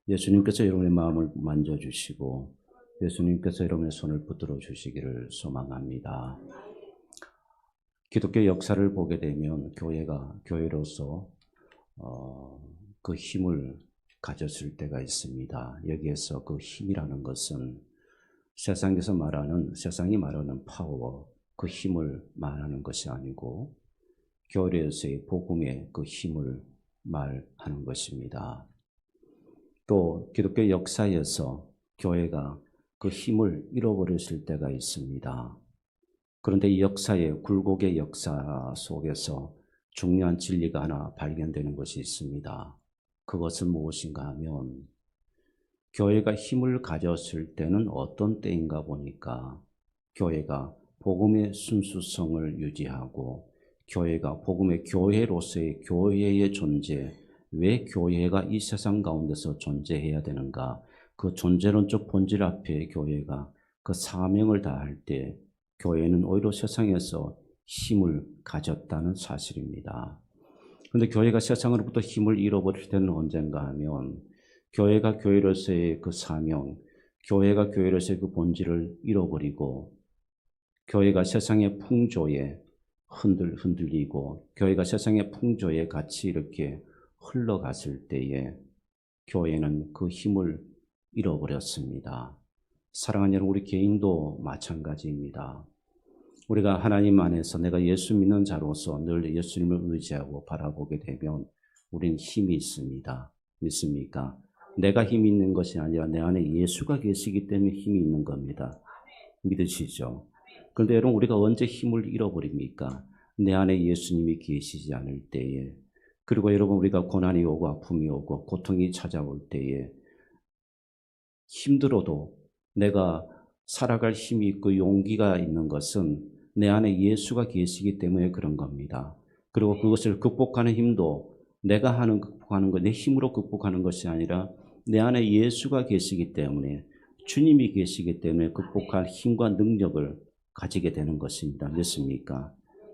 예수님께서 여러분의 마음을 만져주시고 예수님께서 여러분의 손을 붙들어 주시기를 소망합니다. 기독교 역사를 보게 되면 교회가 교회로서 그 힘을 가졌을 때가 있습니다. 여기에서 그 힘이라는 것은 세상이 말하는 파워, 그 힘을 말하는 것이 아니고 교회에서의 복음의 그 힘을 말하는 것입니다. 또 기독교 역사에서 교회가 그 힘을 잃어버렸을 때가 있습니다. 그런데 이 역사의 굴곡의 역사 속에서 중요한 진리가 하나 발견되는 것이 있습니다. 그것은 무엇인가 하면 교회가 힘을 가졌을 때는 어떤 때인가 보니까 교회가 복음의 순수성을 유지하고 교회가 복음의 교회로서의 교회의 존재, 왜 교회가 이 세상 가운데서 존재해야 되는가? 그 존재론적 본질 앞에 교회가 그 사명을 다할 때 교회는 오히려 세상에서 힘을 가졌다는 사실입니다. 그런데 교회가 세상으로부터 힘을 잃어버릴 때는 언젠가 하면 교회가 교회로서의 그 사명, 교회가 교회로서의 그 본질을 잃어버리고 교회가 세상의 풍조에 흔들리고 교회가 세상의 풍조에 같이 이렇게 흘러갔을 때에 교회는 그 힘을 잃어버렸습니다. 사랑하는 여러분, 우리 개인도 마찬가지입니다. 우리가 하나님 안에서 내가 예수 믿는 자로서 늘 예수님을 의지하고 바라보게 되면 우리는 힘이 있습니다. 믿습니까? 내가 힘이 있는 것이 아니라 내 안에 예수가 계시기 때문에 힘이 있는 겁니다. 믿으시죠? 그런데 여러분, 우리가 언제 힘을 잃어버립니까? 내 안에 예수님이 계시지 않을 때에, 그리고 여러분, 우리가 고난이 오고 아픔이 오고 고통이 찾아올 때에 힘들어도 내가 살아갈 힘이 있고 용기가 있는 것은 내 안에 예수가 계시기 때문에 그런 겁니다. 그리고 그것을 극복하는 힘도 내가 극복하는 것, 내 힘으로 극복하는 것이 아니라 내 안에 예수가 계시기 때문에, 주님이 계시기 때문에 극복할 힘과 능력을 가지게 되는 것입니다. 믿습니까?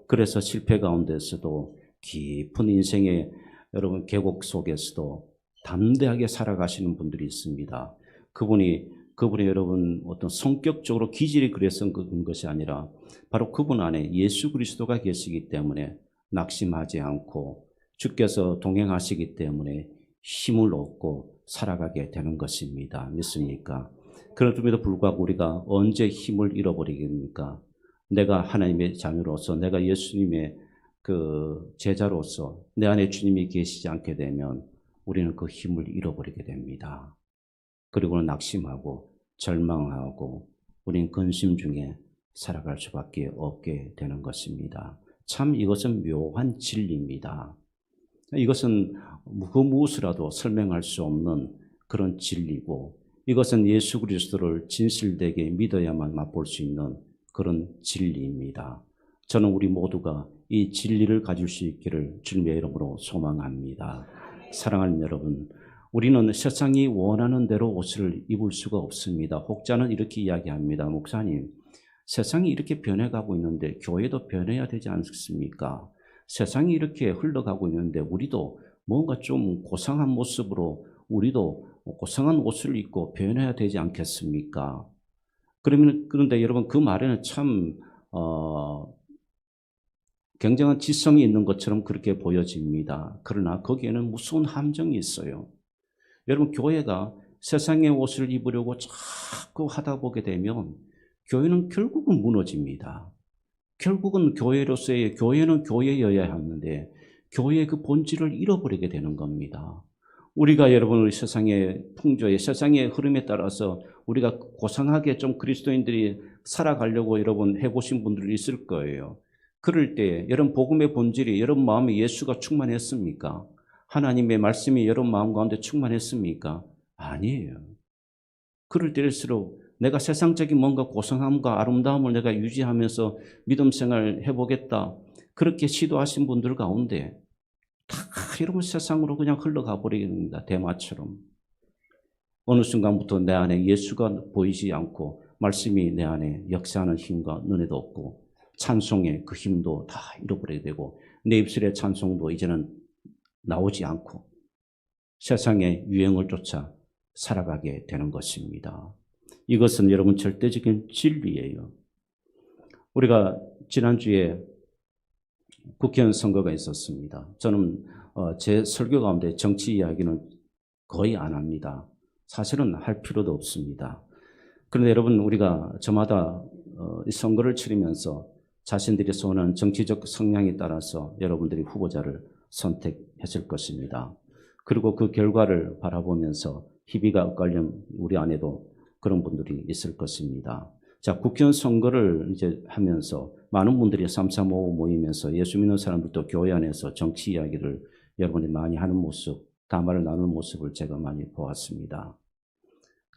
그래서 실패 가운데서도 깊은 인생의 여러분 계곡 속에서도 담대하게 살아가시는 분들이 있습니다. 그분이 여러분 어떤 성격적으로 기질이 그래서 그런 것이 아니라 바로 그분 안에 예수 그리스도가 계시기 때문에 낙심하지 않고 주께서 동행하시기 때문에 힘을 얻고 살아가게 되는 것입니다. 믿습니까? 그럼에도 불구하고 우리가 언제 힘을 잃어버리겠습니까? 내가 하나님의 자녀로서, 내가 예수님의 그 제자로서 내 안에 주님이 계시지 않게 되면 우리는 그 힘을 잃어버리게 됩니다. 그리고는 낙심하고 절망하고 우린 근심 중에 살아갈 수밖에 없게 되는 것입니다. 참 이것은 묘한 진리입니다. 이것은 그 무엇이라도 설명할 수 없는 그런 진리고, 이것은 예수 그리스도를 진실되게 믿어야만 맛볼 수 있는 그런 진리입니다. 저는 우리 모두가 이 진리를 가질 수 있기를 주님의 이름으로 소망합니다. 사랑하는 여러분, 우리는 세상이 원하는 대로 옷을 입을 수가 없습니다. 혹자는 이렇게 이야기합니다. 목사님, 세상이 이렇게 변해가고 있는데 교회도 변해야 되지 않습니까? 세상이 이렇게 흘러가고 있는데 우리도 뭔가 좀 고상한 모습으로 우리도 고상한 옷을 입고 변해야 되지 않겠습니까? 그런데 여러분, 그 말에는 참 굉장한 지성이 있는 것처럼 그렇게 보여집니다. 그러나 거기에는 무서운 함정이 있어요. 여러분, 교회가 세상의 옷을 입으려고 자꾸 하다 보게 되면 교회는 결국은 무너집니다. 결국은 교회는 교회여야 하는데 교회의 그 본질을 잃어버리게 되는 겁니다. 우리가 여러분, 세상의 풍조에, 세상의 흐름에 따라서 우리가 고상하게 좀 그리스도인들이 살아가려고 여러분 해보신 분들이 있을 거예요. 그럴 때 여러분, 복음의 본질이 여러분 마음에 예수가 충만했습니까? 하나님의 말씀이 여러분 마음 가운데 충만했습니까? 아니에요. 그럴 때일수록 내가 세상적인 뭔가 고상함과 아름다움을 내가 유지하면서 믿음 생활 해보겠다, 그렇게 시도하신 분들 가운데 다 여러분 세상으로 그냥 흘러가 버립니다. 대마처럼. 어느 순간부터 내 안에 예수가 보이지 않고 말씀이 내 안에 역사하는 힘과 은혜도 없고 찬송의 그 힘도 다 잃어버리게 되고 내 입술의 찬송도 이제는 나오지 않고 세상의 유행을 쫓아 살아가게 되는 것입니다. 이것은 여러분 절대적인 진리예요. 우리가 지난주에 국회의원 선거가 있었습니다. 저는 제 설교 가운데 정치 이야기는 거의 안 합니다. 사실은 할 필요도 없습니다. 그런데 여러분, 우리가 저마다 이 선거를 치르면서 자신들이 소원하는 정치적 성향에 따라서 여러분들이 후보자를 선택했을 것입니다. 그리고 그 결과를 바라보면서 희비가 엇갈린 우리 안에도 그런 분들이 있을 것입니다. 자, 국회의원 선거를 이제 하면서 많은 분들이 335 모이면서 예수 믿는 사람들도 교회 안에서 정치 이야기를 여러분이 많이 하는 모습, 담화를 나누는 모습을 제가 많이 보았습니다.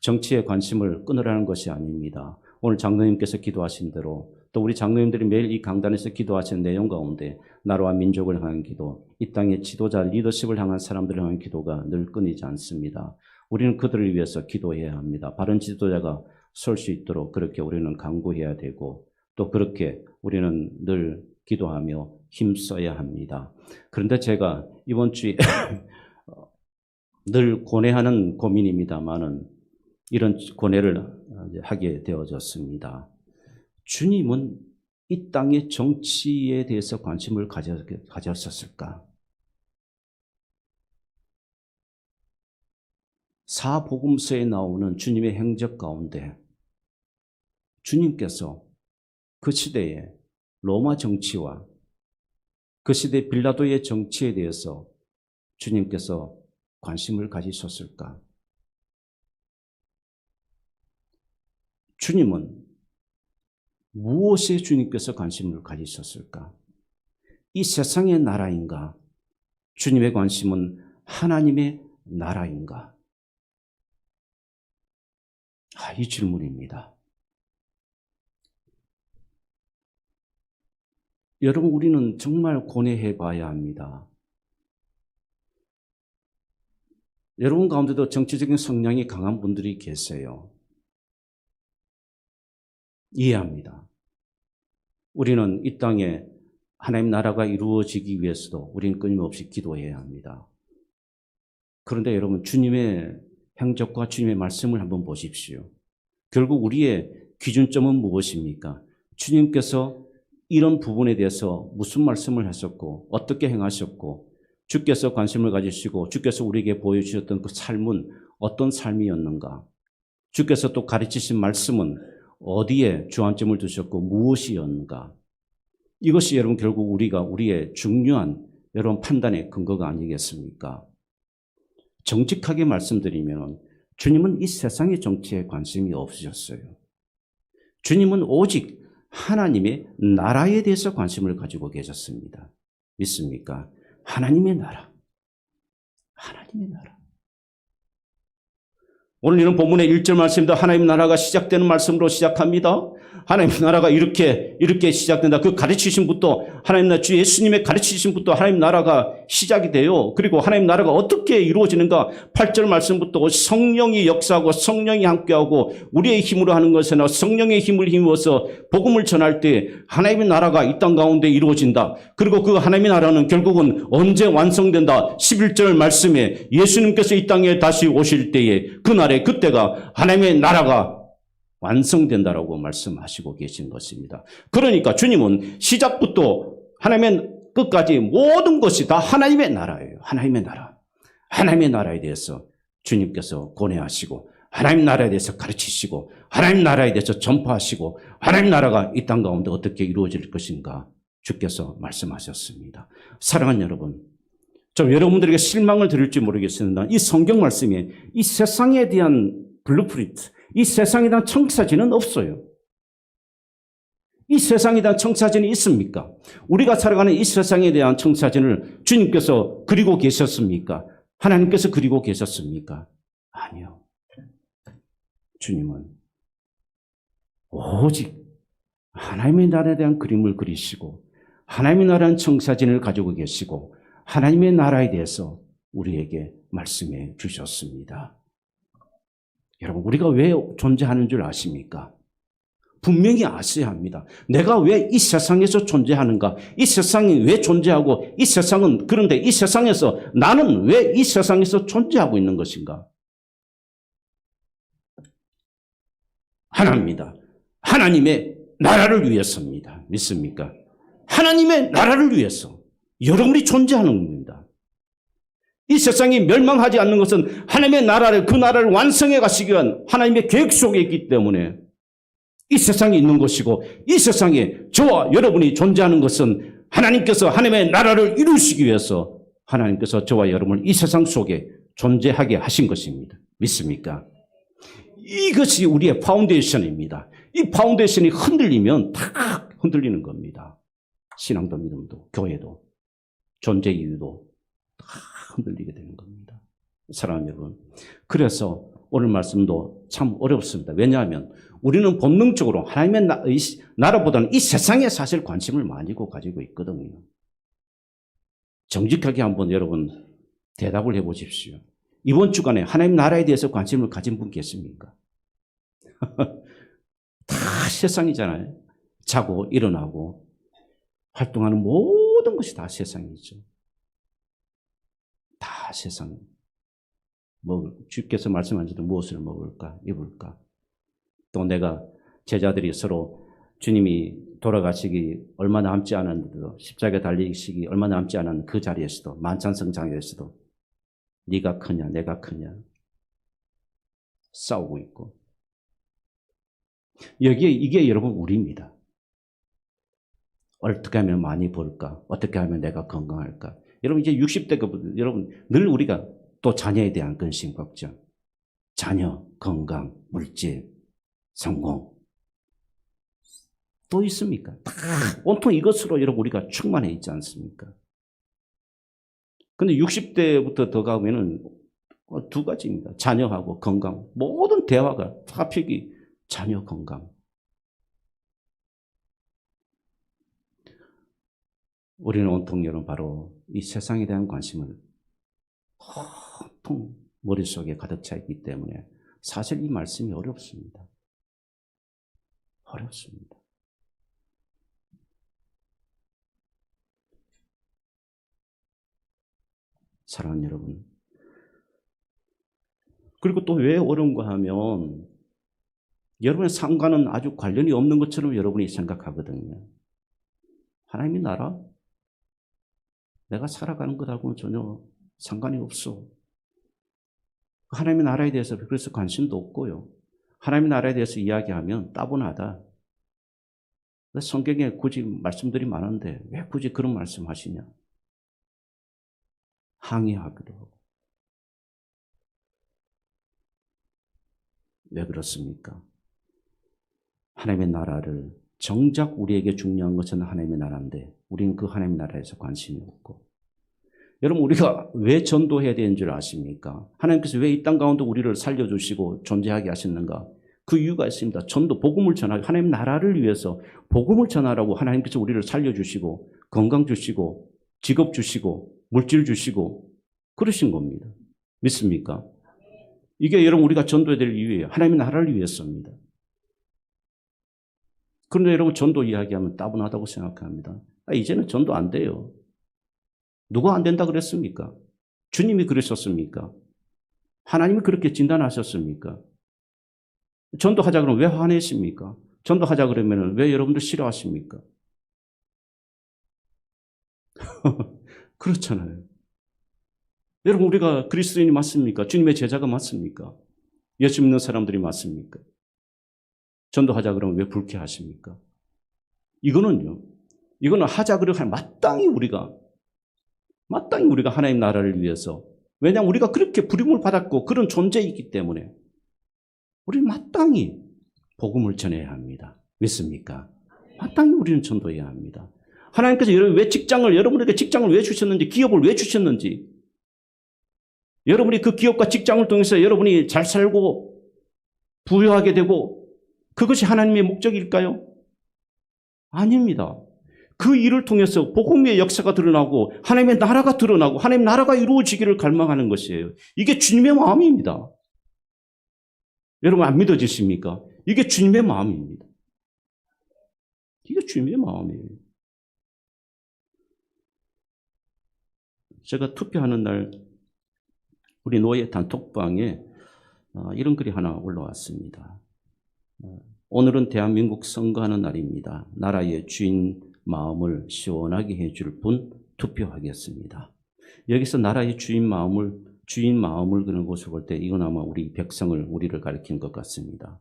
정치에 관심을 끊으라는 것이 아닙니다. 오늘 장로님께서 기도하신 대로 또 우리 장로님들이 매일 이 강단에서 기도하시는 내용 가운데 나라와 민족을 향한 기도, 이 땅의 지도자, 리더십을 향한 사람들을 향한 기도가 늘 끊이지 않습니다. 우리는 그들을 위해서 기도해야 합니다. 바른 지도자가 설 수 있도록 그렇게 우리는 강구해야 되고 또 그렇게 우리는 늘 기도하며 힘써야 합니다. 그런데 제가 이번 주에 늘 고뇌하는 고민입니다만은 이런 고뇌를 하게 되어졌습니다. 주님은 이 땅의 정치에 대해서 관심을 가졌었을까? 사복음서에 나오는 주님의 행적 가운데 주님께서 그 시대의 로마 정치와 그 시대 빌라도의 정치에 대해서 주님께서 관심을 가지셨을까? 주님은 무엇에 주님께서 관심을 가지셨을까? 이 세상의 나라인가? 주님의 관심은 하나님의 나라인가? 이 질문입니다. 여러분, 우리는 정말 고뇌해 봐야 합니다. 여러분 가운데도 정치적인 성향이 강한 분들이 계세요. 이해합니다. 우리는 이 땅에 하나님 나라가 이루어지기 위해서도 우리는 끊임없이 기도해야 합니다. 그런데 여러분, 주님의 행적과 주님의 말씀을 한번 보십시오. 결국 우리의 기준점은 무엇입니까? 주님께서 이런 부분에 대해서 무슨 말씀을 하셨고 어떻게 행하셨고 주께서 관심을 가지시고 주께서 우리에게 보여주셨던 그 삶은 어떤 삶이었는가? 주께서 또 가르치신 말씀은 어디에 주안점을 두셨고 무엇이었는가? 이것이 여러분 결국 우리의 중요한 여러분 판단의 근거가 아니겠습니까? 정직하게 말씀드리면 주님은 이 세상의 정치에 관심이 없으셨어요. 주님은 오직 하나님의 나라에 대해서 관심을 가지고 계셨습니다. 믿습니까? 하나님의 나라. 하나님의 나라. 오늘 이런 본문의 1절 말씀도 하나님 나라가 시작되는 말씀으로 시작합니다. 하나님 나라가 이렇게 시작된다. 그 가르치신 분도 하나님 나라 주 예수님의 가르치신 분도 하나님 나라가 시작이 돼요. 그리고 하나님 나라가 어떻게 이루어지는가? 8절 말씀부터 성령이 역사하고 성령이 함께하고 우리의 힘으로 하는 것이나 성령의 힘을 힘입어서 복음을 전할 때 하나님의 나라가 이 땅 가운데 이루어진다. 그리고 그 하나님의 나라는 결국은 언제 완성된다? 11절 말씀에 예수님께서 이 땅에 다시 오실 때에 그날에 그때가 하나님의 나라가 완성된다라고 말씀하시고 계신 것입니다. 그러니까 주님은 시작부터 하나님의 끝까지 모든 것이 다 하나님의 나라예요. 하나님의 나라. 하나님의 나라에 대해서 주님께서 고뇌하시고 하나님 나라에 대해서 가르치시고 하나님 나라에 대해서 전파하시고 하나님 나라가 이 땅 가운데 어떻게 이루어질 것인가 주께서 말씀하셨습니다. 사랑하는 여러분, 좀 여러분들에게 실망을 드릴지 모르겠습니다. 이 성경 말씀에 이 세상에 대한 블루프린트, 이 세상에 대한 청사진은 없어요. 이 세상에 대한 청사진이 있습니까? 우리가 살아가는 이 세상에 대한 청사진을 주님께서 그리고 계셨습니까? 하나님께서 그리고 계셨습니까? 아니요. 주님은 오직 하나님의 나라에 대한 그림을 그리시고 하나님의 나라는 청사진을 가지고 계시고 하나님의 나라에 대해서 우리에게 말씀해 주셨습니다. 여러분, 우리가 왜 존재하는 줄 아십니까? 분명히 아셔야 합니다. 내가 왜 이 세상에서 존재하는가? 이 세상이 왜 존재하고 이 세상은 그런데 이 세상에서 나는 왜 이 세상에서 존재하고 있는 것인가? 하나입니다. 하나님의 나라를 위해서입니다. 믿습니까? 하나님의 나라를 위해서 여러분이 존재하는 겁니다. 이 세상이 멸망하지 않는 것은 하나님의 나라를, 그 나라를 완성해 가시기 위한 하나님의 계획 속에 있기 때문에 이 세상에 있는 것이고, 이 세상에 저와 여러분이 존재하는 것은 하나님께서 하나님의 나라를 이루시기 위해서 하나님께서 저와 여러분을 이 세상 속에 존재하게 하신 것입니다. 믿습니까? 이것이 우리의 파운데이션입니다. 이 파운데이션이 흔들리면 다 흔들리는 겁니다. 신앙도 믿음도 교회도 존재 이유도 다 흔들리게 되는 겁니다. 사랑하는 여러분, 그래서 오늘 말씀도 참 어렵습니다. 왜냐하면 우리는 본능적으로 하나님의 나라보다는 이 세상에 사실 관심을 많이 가지고 있거든요. 정직하게 한번 여러분 대답을 해보십시오. 이번 주간에 하나님 나라에 대해서 관심을 가진 분 계십니까? 다 세상이잖아요. 자고 일어나고 활동하는 모든 것이 다 세상이죠. 다 세상. 주께서 말씀하신 대로 무엇을 먹을까, 입을까. 또 내가 제자들이 서로 주님이 돌아가시기 얼마 남지 않았는데도, 십자가에 달리시기 얼마 남지 않은 그 자리에서도, 만찬성장에서도 네가 크냐 내가 크냐 싸우고 있고, 여기에 이게 여러분 우리입니다. 어떻게 하면 많이 벌까? 어떻게 하면 내가 건강할까? 여러분 이제 60대가 여러분 늘 우리가 또 자녀에 대한 근심 걱정, 자녀, 건강, 물질, 성공 또 있습니까? 다 온통 이것으로 여러분 우리가 충만해 있지 않습니까? 근데 60대부터 더 가면은 두 가지입니다. 자녀하고 건강. 모든 대화가 토픽이 자녀 건강. 우리는 온통 여러분 바로 이 세상에 대한 관심을 온통 머릿속에 가득 차 있기 때문에 사실 이 말씀이 어렵습니다. 어렵습니다. 사랑하는 여러분, 그리고 또 왜 어려운가 하면 여러분의 상관은 아주 관련이 없는 것처럼 여러분이 생각하거든요. 하나님의 나라? 내가 살아가는 것하고는 전혀 상관이 없어. 하나님의 나라에 대해서 그래서 관심도 없고요. 하나님의 나라에 대해서 이야기하면 따분하다. 성경에 굳이 말씀들이 많은데 왜 굳이 그런 말씀 하시냐? 항의하기도 하고. 왜 그렇습니까? 하나님의 나라를 정작 우리에게 중요한 것은 하나님의 나라인데 우리는 그 하나님의 나라에서 관심이 없고, 여러분 우리가 왜 전도해야 되는 줄 아십니까? 하나님께서 왜 이 땅 가운데 우리를 살려주시고 존재하게 하셨는가? 그 이유가 있습니다. 전도, 복음을 전하고 하나님 나라를 위해서 복음을 전하라고 하나님께서 우리를 살려주시고 건강 주시고 직업 주시고 물질 주시고 그러신 겁니다. 믿습니까? 이게 여러분 우리가 전도해야 될 이유예요. 하나님의 나라를 위해서입니다. 그런데 여러분 전도 이야기하면 따분하다고 생각합니다. 이제는 전도 안 돼요. 누가 안 된다 그랬습니까? 주님이 그러셨습니까? 하나님이 그렇게 진단하셨습니까? 전도하자 그러면 왜 화내십니까? 전도하자 그러면 왜 여러분들 싫어하십니까? 그렇잖아요. 여러분 우리가 그리스도인이 맞습니까? 주님의 제자가 맞습니까? 예수 믿는 사람들이 맞습니까? 전도하자 그러면 왜 불쾌하십니까? 이거는 하자 그러면 마땅히 우리가 하나님 나라를 위해서, 왜냐하면 우리가 그렇게 부름을 받았고 그런 존재이기 때문에 우리는 마땅히 복음을 전해야 합니다. 믿습니까? 마땅히 우리는 전도해야 합니다. 하나님께서 여러분에게 직장을 왜 주셨는지, 기업을 왜 주셨는지, 여러분이 그 기업과 직장을 통해서 여러분이 잘 살고 부유하게 되고 그것이 하나님의 목적일까요? 아닙니다. 그 일을 통해서 복음의 역사가 드러나고 하나님의 나라가 드러나고 하나님의 나라가 이루어지기를 갈망하는 것이에요. 이게 주님의 마음입니다. 여러분 안 믿어지십니까? 이게 주님의 마음입니다. 이게 주님의 마음이에요. 제가 투표하는 날 우리 노예 단톡방에 이런 글이 하나 올라왔습니다. 오늘은 대한민국 선거하는 날입니다. 나라의 주인 마음을 시원하게 해줄 분 투표하겠습니다. 여기서 나라의 주인 마음을 그런 것을 볼 때 이건 아마 우리 우리를 가리킨 것 같습니다.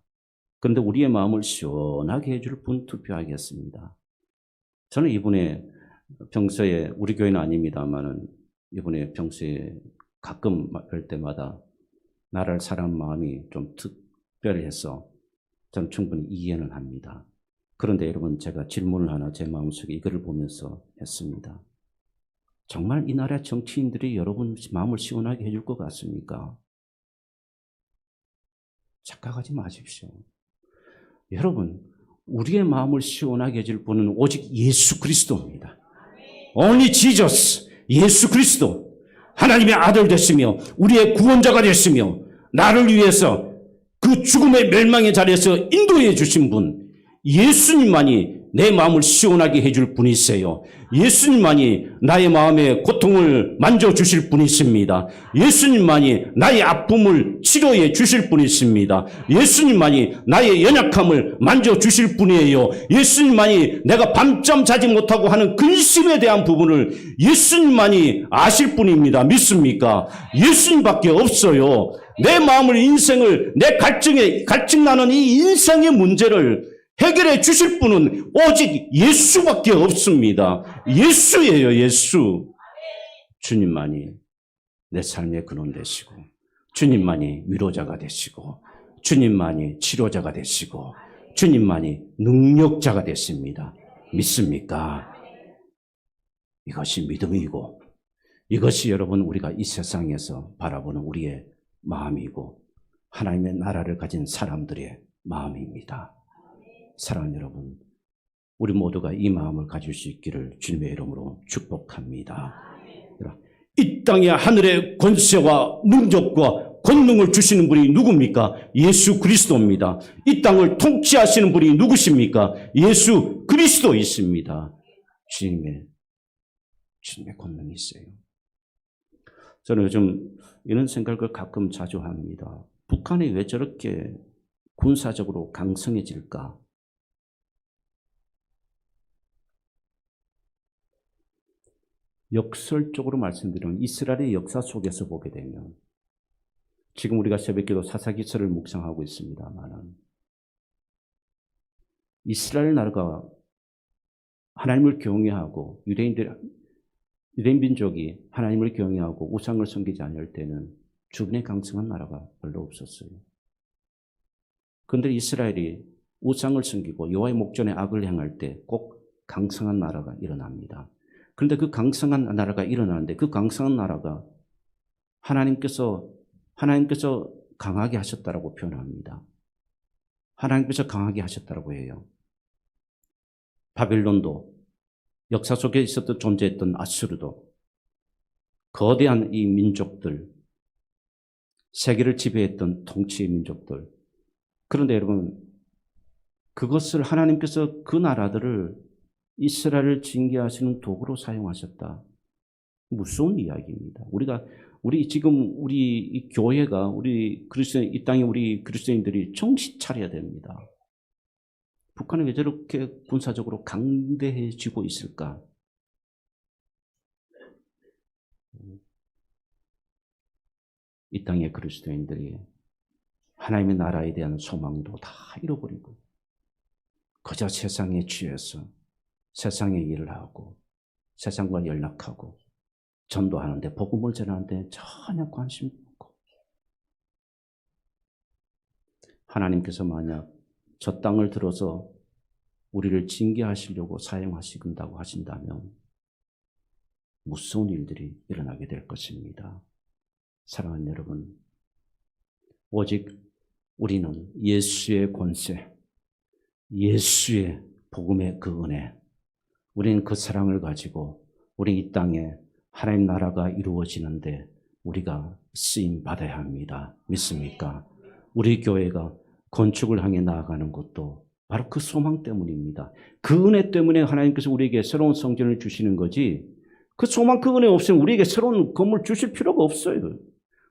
그런데 우리의 마음을 시원하게 해줄 분 투표하겠습니다. 저는 이번에 평소에 우리 교회는 아닙니다만은 이번에 평소에 가끔 뵐 때마다 나라를 사랑하는 마음이 좀 특별해서 저는 충분히 이해는 합니다. 그런데 여러분, 제가 질문을 하나 제 마음속에 이거를 보면서 했습니다. 정말 이 나라 정치인들이 여러분 마음을 시원하게 해줄 것 같습니까? 착각하지 마십시오. 여러분, 우리의 마음을 시원하게 해줄 분은 오직 예수 그리스도입니다. Only Jesus, 예수 그리스도. 하나님의 아들 됐으며 우리의 구원자가 됐으며 나를 위해서 그 죽음의 멸망의 자리에서 인도해 주신 분, 예수님만이 내 마음을 시원하게 해줄 분이세요. 예수님만이 나의 마음의 고통을 만져주실 분이십니다. 예수님만이 나의 아픔을 치료해 주실 분이십니다. 예수님만이 나의 연약함을 만져주실 분이에요. 예수님만이 내가 밤잠 자지 못하고 하는 근심에 대한 부분을 예수님만이 아실 분입니다. 믿습니까? 예수님밖에 없어요. 내 마음을, 인생을, 내 갈증나는 이 인생의 문제를 해결해 주실 분은 오직 예수밖에 없습니다. 예수예요, 예수. 주님만이 내 삶의 근원 되시고, 주님만이 위로자가 되시고, 주님만이 치료자가 되시고, 주님만이 능력자가 되십니다. 믿습니까? 이것이 믿음이고, 이것이 여러분 우리가 이 세상에서 바라보는 우리의 마음이고, 하나님의 나라를 가진 사람들의 마음입니다. 사랑하는 여러분, 우리 모두가 이 마음을 가질 수 있기를 주님의 이름으로 축복합니다. 이 땅의 하늘의 권세와 능력과 권능을 주시는 분이 누굽니까? 예수 그리스도입니다. 이 땅을 통치하시는 분이 누구십니까? 예수 그리스도 있습니다. 주님의 권능이 있어요. 저는 요즘 이런 생각을 가끔 자주 합니다. 북한이 왜 저렇게 군사적으로 강성해질까? 역설적으로 말씀드리면 이스라엘의 역사 속에서 보게 되면, 지금 우리가 새벽기도 사사기서를 묵상하고 있습니다만, 이스라엘 나라가 하나님을 경외하고 유대인 민족이 하나님을 경외하고 우상을 섬기지 않을 때는 주변에 강성한 나라가 별로 없었어요. 그런데 이스라엘이 우상을 섬기고 여호와의 목전에 악을 행할 때 꼭 강성한 나라가 일어납니다. 그런데 그 강성한 나라가 일어나는데 그 강성한 나라가 하나님께서 강하게 하셨다라고 표현합니다. 하나님께서 강하게 하셨다라고 해요. 바벨론도, 역사 속에 있었던 존재했던 아수르도, 거대한 이 민족들, 세계를 지배했던 통치의 민족들. 그런데 여러분, 그것을 하나님께서 그 나라들을 이스라엘을 징계하시는 도구로 사용하셨다. 무서운 이야기입니다. 우리 이 교회가, 이 땅에 우리 그리스도인들이 정신 차려야 됩니다. 북한이 왜 저렇게 군사적으로 강대해지고 있을까? 이 땅의 그리스도인들이 하나님의 나라에 대한 소망도 다 잃어버리고 그저 세상에 취해서 세상의 일을 하고 세상과 연락하고 전도하는데, 복음을 전하는데 전혀 관심 없고, 하나님께서 만약 저 땅을 들어서 우리를 징계하시려고 사용하신다고 하신다면 무서운 일들이 일어나게 될 것입니다. 사랑하는 여러분, 오직 우리는 예수의 권세, 예수의 복음의 그 은혜, 우리는 그 사랑을 가지고 우리 이 땅에 하나님 나라가 이루어지는데 우리가 쓰임 받아야 합니다. 믿습니까? 우리 교회가 건축을 향해 나아가는 것도 바로 그 소망 때문입니다. 그 은혜 때문에 하나님께서 우리에게 새로운 성전을 주시는 거지, 그 소망, 그 은혜 없으면 우리에게 새로운 건물 주실 필요가 없어요.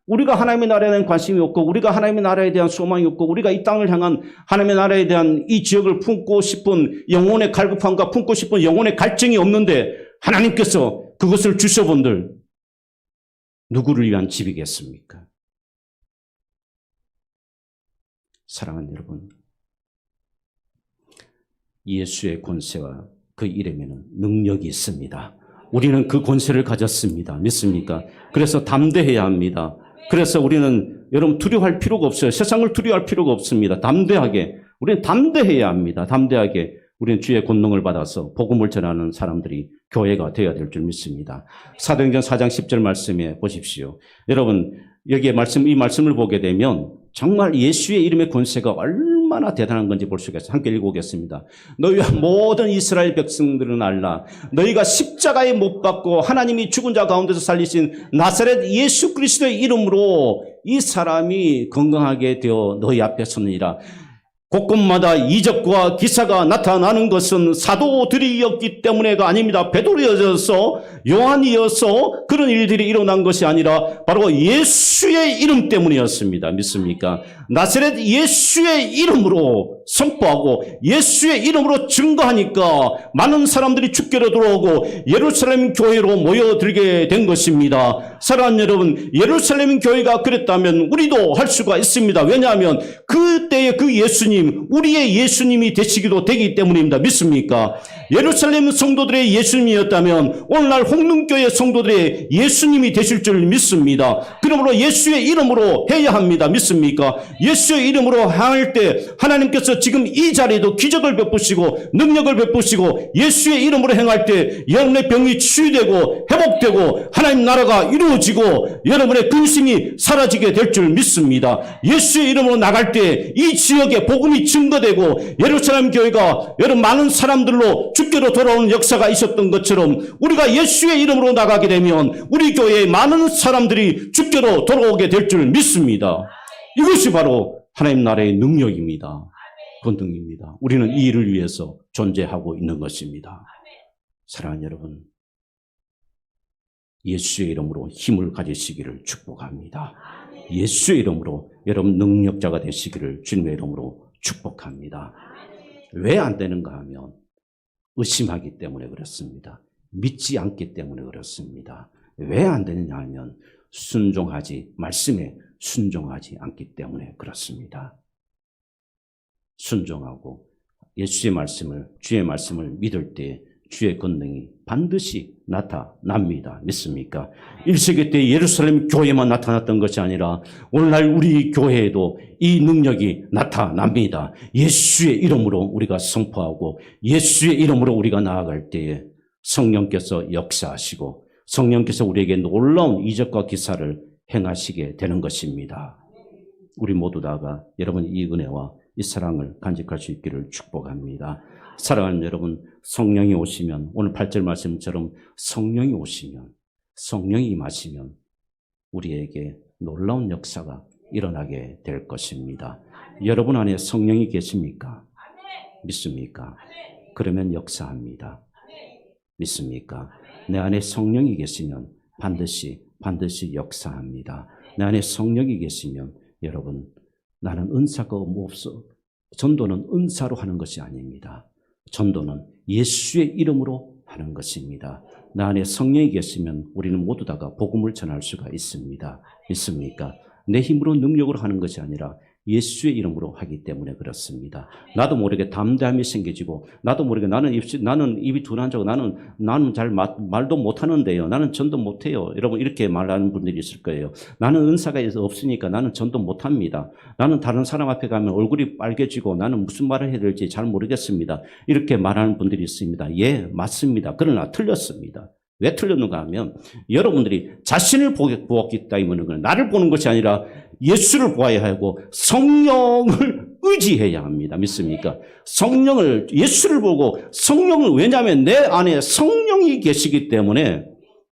우리가 하나님의 나라에 대한 관심이 없고 우리가 하나님의 나라에 대한 소망이 없고 우리가 이 땅을 향한 하나님의 나라에 대한 이 지역을 품고 싶은 영혼의 갈급함과 품고 싶은 영혼의 갈증이 없는데 하나님께서 그것을 주셔본들 누구를 위한 집이겠습니까? 사랑하는 여러분, 예수의 권세와 그 이름에는 능력이 있습니다. 우리는 그 권세를 가졌습니다. 믿습니까? 그래서 담대해야 합니다. 그래서 우리는 여러분 두려워할 필요가 없어요. 세상을 두려워할 필요가 없습니다. 담대하게 우리는 담대해야 합니다. 담대하게 우리는 주의 권능을 받아서 복음을 전하는 사람들이 교회가 되어야 될 줄 믿습니다. 사도행전 4장 10절 말씀에 보십시오. 여러분 여기에 이 말씀을 보게 되면 정말 예수의 이름의 권세가 얼마나 대단한 건지 볼 수가 있어요. 함께 읽어보겠습니다. 너희와 모든 이스라엘 백성들은 알라. 너희가 십자가에 못 박고 하나님이 죽은 자 가운데서 살리신 나사렛 예수 그리스도의 이름으로 이 사람이 건강하게 되어 너희 앞에 섰느니라. 곳곳마다 이적과 기사가 나타나는 것은 사도들이었기 때문에가 아닙니다. 베드로여서 요한이어서 그런 일들이 일어난 것이 아니라 바로 예수의 이름 때문이었습니다. 믿습니까? 나사렛 예수의 이름으로 선포하고 예수의 이름으로 증거하니까 많은 사람들이 주께로 돌아오고 예루살렘 교회로 모여들게 된 것입니다. 사랑하는 여러분, 예루살렘 교회가 그랬다면 우리도 할 수가 있습니다. 왜냐하면 그때의 그 예수님, 우리의 예수님이 되시기도 되기 때문입니다. 믿습니까? 예루살렘 성도들의 예수님이었다면 오늘날 홍릉교회 성도들의 예수님이 되실 줄 믿습니다. 그러므로 예수의 이름으로 해야 합니다. 믿습니까? 예수의 이름으로 행할 때 하나님께서 지금 이 자리에도 기적을 베푸시고 능력을 베푸시고 예수의 이름으로 행할 때 여러분의 병이 치유되고 회복되고 하나님 나라가 이루어지고 여러분의 근심이 사라지게 될 줄 믿습니다. 예수의 이름으로 나갈 때 이 지역에 복음이 증거되고 예루살렘 교회가 여러분 많은 사람들로 주께로 돌아오는 역사가 있었던 것처럼 우리가 예수의 이름으로 나가게 되면 우리 교회에 많은 사람들이 주께로 돌아오게 될 줄 믿습니다. 이것이 바로 하나님 나라의 능력입니다. 권능입니다. 우리는 이 일을 위해서 존재하고 있는 것입니다. 사랑하는 여러분, 예수의 이름으로 힘을 가지시기를 축복합니다. 예수의 이름으로 여러분 능력자가 되시기를 주님의 이름으로 축복합니다. 왜 안 되는가 하면 의심하기 때문에 그렇습니다. 믿지 않기 때문에 그렇습니다. 왜 안 되느냐 하면 말씀에 순종하지 않기 때문에 그렇습니다. 순종하고 예수의 말씀을, 주의 말씀을 믿을 때 주의 권능이 반드시 나타납니다. 믿습니까? 1세기 때 예루살렘 교회만 나타났던 것이 아니라 오늘날 우리 교회에도 이 능력이 나타납니다. 예수의 이름으로 우리가 선포하고 예수의 이름으로 우리가 나아갈 때에 성령께서 역사하시고 성령께서 우리에게 놀라운 이적과 기사를 행하시게 되는 것입니다. 우리 모두 다가 여러분 이 은혜와 이 사랑을 간직할 수 있기를 축복합니다. 사랑하는 여러분, 성령이 오시면 오늘 8절 말씀처럼 성령이 오시면 성령이 임하시면 우리에게 놀라운 역사가 일어나게 될 것입니다. 여러분 안에 성령이 계십니까? 믿습니까? 그러면 역사합니다. 믿습니까? 내 안에 성령이 계시면 반드시 역사합니다. 내 안에 성령이 계시면 여러분 나는 은사가 없어. 전도는 은사로 하는 것이 아닙니다. 전도는 예수의 이름으로 하는 것입니다. 나 안에 성령이 계시면 우리는 모두 다가 복음을 전할 수가 있습니다. 있습니까? 내 힘으로 능력으로 하는 것이 아니라 예수의 이름으로 하기 때문에 그렇습니다. 나도 모르게 담대함이 생겨지고 나도 모르게 나는 입이 둔한자고 나는 잘 말도 못하는데요. 나는 전도 못해요. 여러분 이렇게 말하는 분들이 있을 거예요. 나는 은사가 없으니까 나는 전도 못합니다. 나는 다른 사람 앞에 가면 얼굴이 빨개지고 나는 무슨 말을 해야 될지 잘 모르겠습니다. 이렇게 말하는 분들이 있습니다. 예, 맞습니다. 그러나 틀렸습니다. 왜 틀렸는가 하면 여러분들이 자신을 보았기 때문에 나를 보는 것이 아니라 예수를 보아야 하고 성령을 의지해야 합니다. 믿습니까? 예수를 보고 왜냐하면 내 안에 성령이 계시기 때문에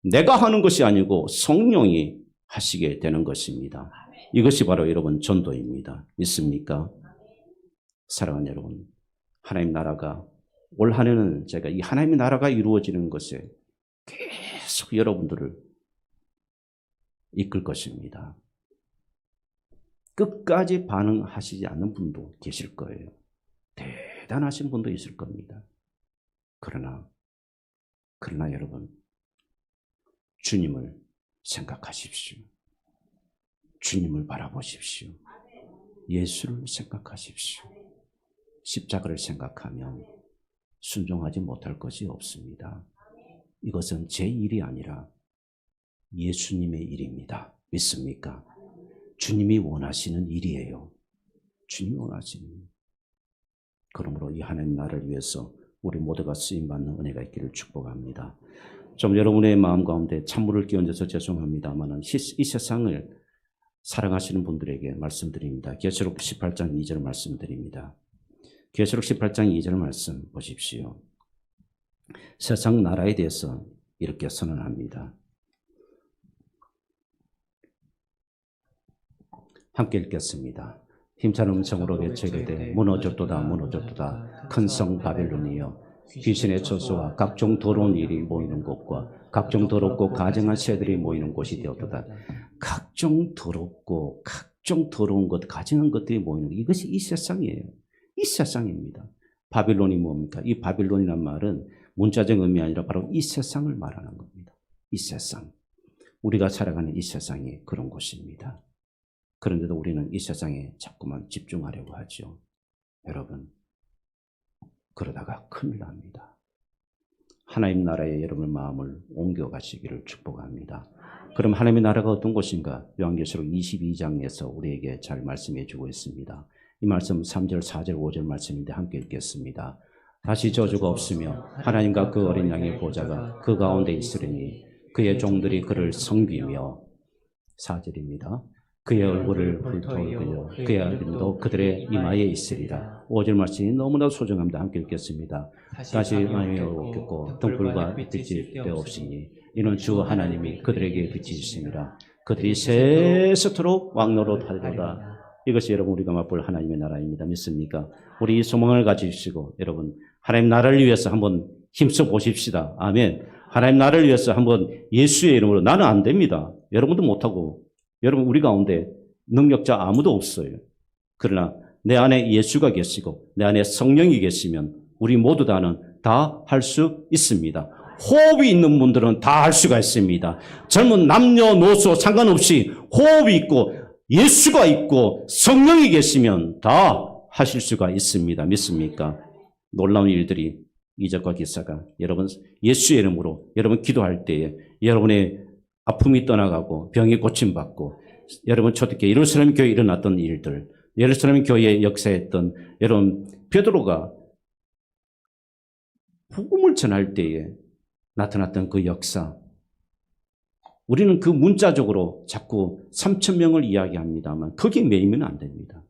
내가 하는 것이 아니고 성령이 하시게 되는 것입니다. 이것이 바로 여러분 전도입니다. 믿습니까? 사랑하는 여러분, 하나님 나라가 올 한 해는 제가 이 하나님의 나라가 이루어지는 것에 계속 여러분들을 이끌 것입니다. 끝까지 반응하시지 않는 분도 계실 거예요. 대단하신 분도 있을 겁니다. 그러나 여러분, 주님을 생각하십시오. 주님을 바라보십시오. 예수를 생각하십시오. 십자가를 생각하면 순종하지 못할 것이 없습니다. 이것은 제 일이 아니라 예수님의 일입니다. 믿습니까? 주님이 원하시는 일이에요. 주님이 원하시는 일. 그러므로 이 하나님 나라를 위해서 우리 모두가 쓰임받는 은혜가 있기를 축복합니다. 좀 여러분의 마음 가운데 찬물을 끼얹어서 죄송합니다만 이 세상을 사랑하시는 분들에게 말씀드립니다. 계시록 18장 2절 말씀드립니다. 계시록 18장 2절 말씀 보십시오. 세상 나라에 대해서 이렇게 선언합니다. 함께 읽겠습니다. 힘찬 음성으로 외치되 무너졌도다 무너졌도다 큰 성 바벨론이여 귀신의 처소와 각종 더러운 일이 모이는 곳과 각종 더럽고 가증한 새들이 모이는 곳이 되었도다. 각종 더럽고 각종 더러운 것, 가증한 것들이 모이는 것, 이것이 이 세상이에요. 이 세상입니다. 바빌론이 뭡니까? 이 바빌론이란 말은 문자적 의미 아니라 바로 이 세상을 말하는 겁니다. 이 세상. 우리가 살아가는 이 세상이 그런 곳입니다. 그런데도 우리는 이 세상에 자꾸만 집중하려고 하죠. 여러분, 그러다가 큰일 납니다. 하나님 나라에 여러분의 마음을 옮겨가시기를 축복합니다. 그럼 하나님의 나라가 어떤 곳인가? 요한계시록 22장에서 우리에게 잘 말씀해 주고 있습니다. 이 말씀 3절, 4절, 5절 말씀인데 함께 읽겠습니다. 다시 저주가 없으며 하나님과 그 어린 양의 보좌가 그 가운데 있으리니 그의 종들이 그를 섬기며 4절입니다. 그의 얼굴을 불태우며 그의 얼굴도 그들의 이마에 있으리라. 5절 말씀이 너무나 소중합니다. 함께 읽겠습니다. 다시 마음이 없겠고 등불과 빛이 되옵시니 이는 주 하나님이 그들에게 빛이 있습니다. 그들이 세세토록 왕노릇하리로다. 이것이 여러분 우리가 맛볼 하나님의 나라입니다. 믿습니까? 우리 이 소망을 가지시고 여러분 하나님 나라를 위해서 한번 힘써 보십시다. 아멘. 하나님 나라를 위해서 한번 예수의 이름으로. 나는 안 됩니다. 여러분도 못하고 여러분 우리 가운데 능력자 아무도 없어요. 그러나 내 안에 예수가 계시고 내 안에 성령이 계시면 우리 모두 다는 다 할 수 있습니다. 호흡이 있는 분들은 다 할 수가 있습니다. 젊은 남녀노소 상관없이 호흡이 있고 예수가 있고 성령이 계시면 다 하실 수가 있습니다. 믿습니까? 놀라운 일들이 이적과 기사가 여러분 예수의 이름으로 여러분 기도할 때에 여러분의 아픔이 떠나가고 병이 고침받고 여러분 초대교회 예루살렘 교회에 일어났던 일들, 예루살렘 교회에 역사했던 여러분 베드로가 복음을 전할 때에 나타났던 그 역사, 우리는 그 문자적으로 자꾸 3,000명을 이야기합니다만 거기에 매이면 안 됩니다.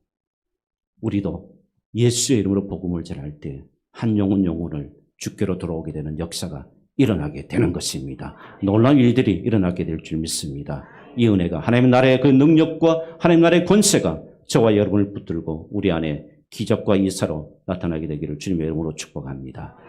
우리도 예수의 이름으로 복음을 전할 때 한 영혼을 주께로 돌아오게 되는 역사가 일어나게 되는 것입니다. 놀라운 일들이 일어나게 될 줄 믿습니다. 이 은혜가 하나님의 나라의 그 능력과 하나님의 나라의 권세가 저와 여러분을 붙들고 우리 안에 기적과 이사로 나타나게 되기를 주님의 이름으로 축복합니다.